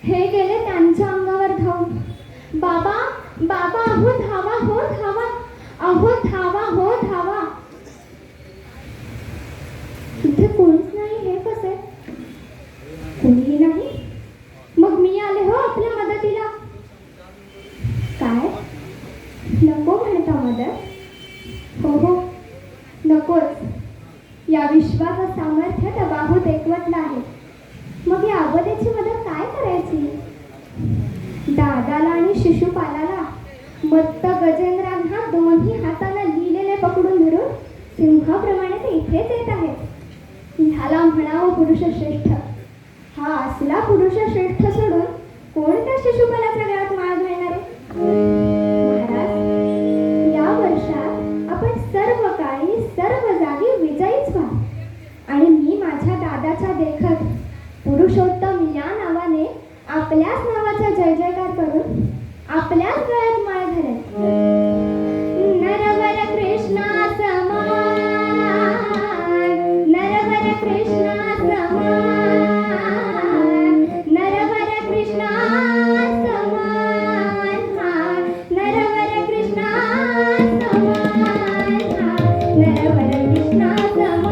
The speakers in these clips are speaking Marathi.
हे गेले त्यांच्या अंगावर धावून. बाबा बाबा, अहो धावा हो धावा, अहो धावा हो धावा. इथे कोणीच नाही, हे कसे? कोणीही नाही. मग मी आले हो आपल्या मदतीला. काय नको म्हणता मदत? हो हो नकोच. या विश्वाचं सामर्थ्य त्या बाहूत एकवटलं आहे. मग या अबोध्याची मदत काय करायची? दादाला आणि शिशुपालाला मत्त गजेंद्रांना दोन्ही हाताला लिहिलेले पकडून धरून सिंहाप्रमाणे ते इथेच येत आहेत. ह्याला म्हणावं पुरुषश्रेष्ठ. हा असला पुरुषश्रेष्ठ सोडून कोण त्या शिशुपालाच्या गळ्यात माळ घालणार आहे? महाराज, या वर्षात आपण सर्व काळी सर्व जागी विजयीच व्हा. आणि मी माझ्या दादाच्या देखत पुरुषोत्तम या नावाने आपल्याच नावाचा जय जयकार करून आपल्याच गळ्यात माळ घालेन. नरवर कृष्णा समान, नरवर कृष्णा समान, नरवर कृष्णा समान, नरवर कृष्णा समान, नरवर कृष्णा समान, नरवर कृष्णा समान.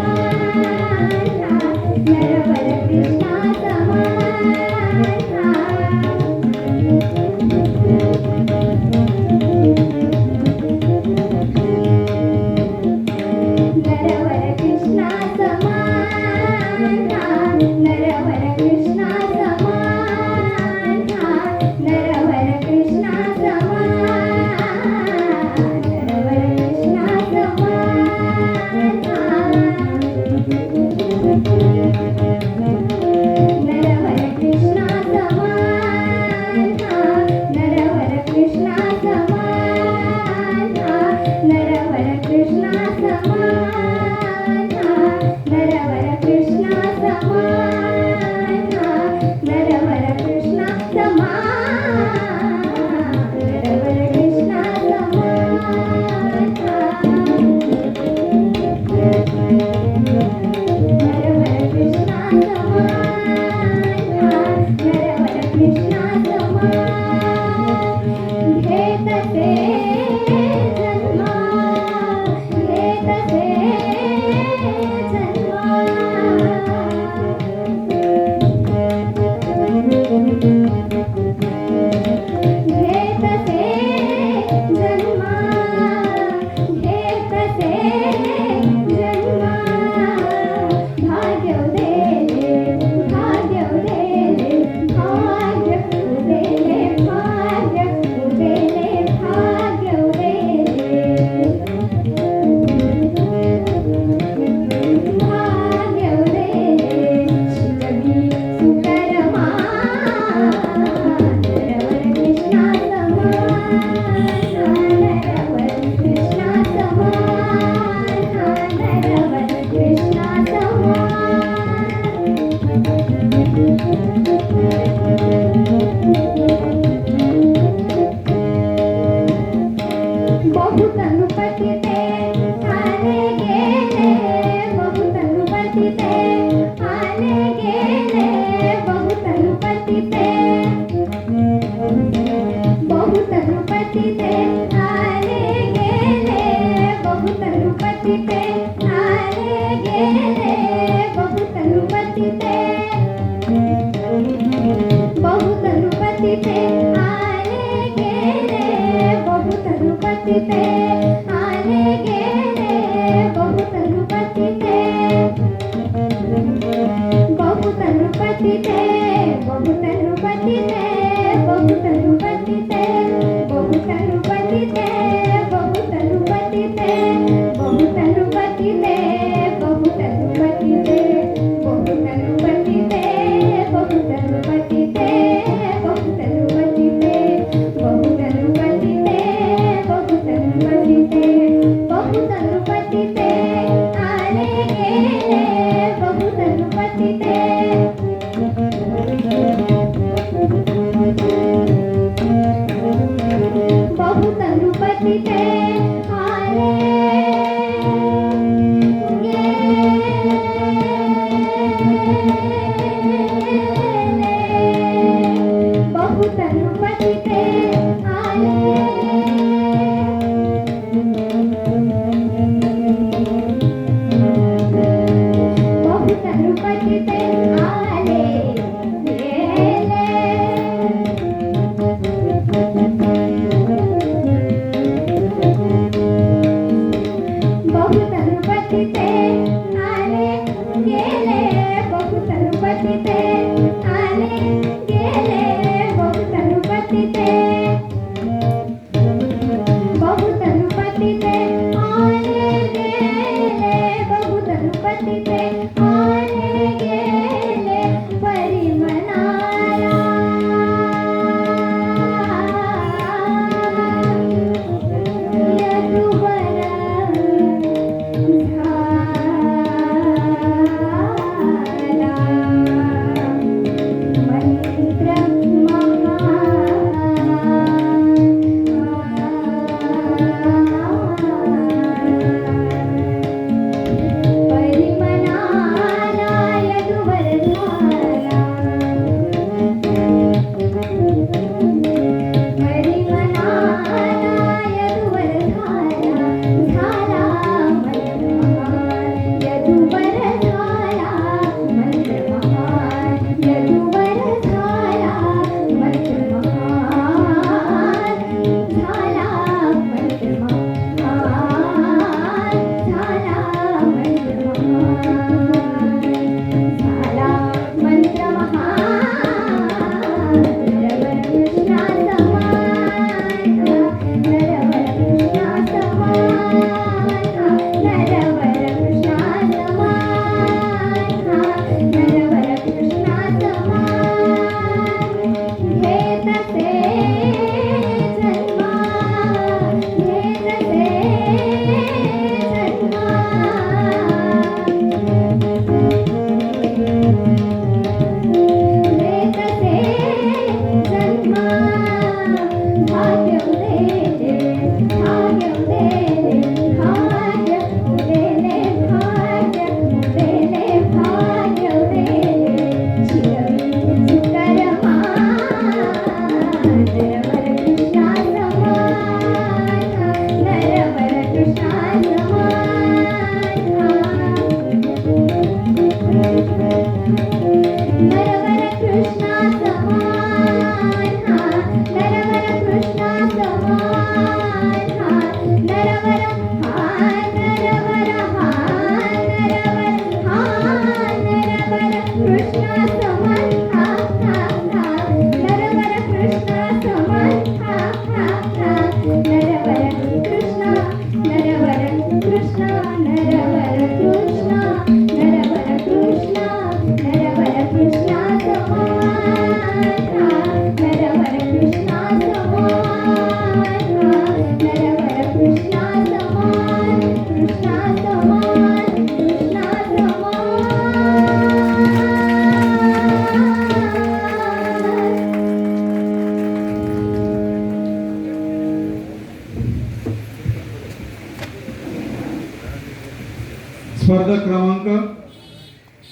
आहे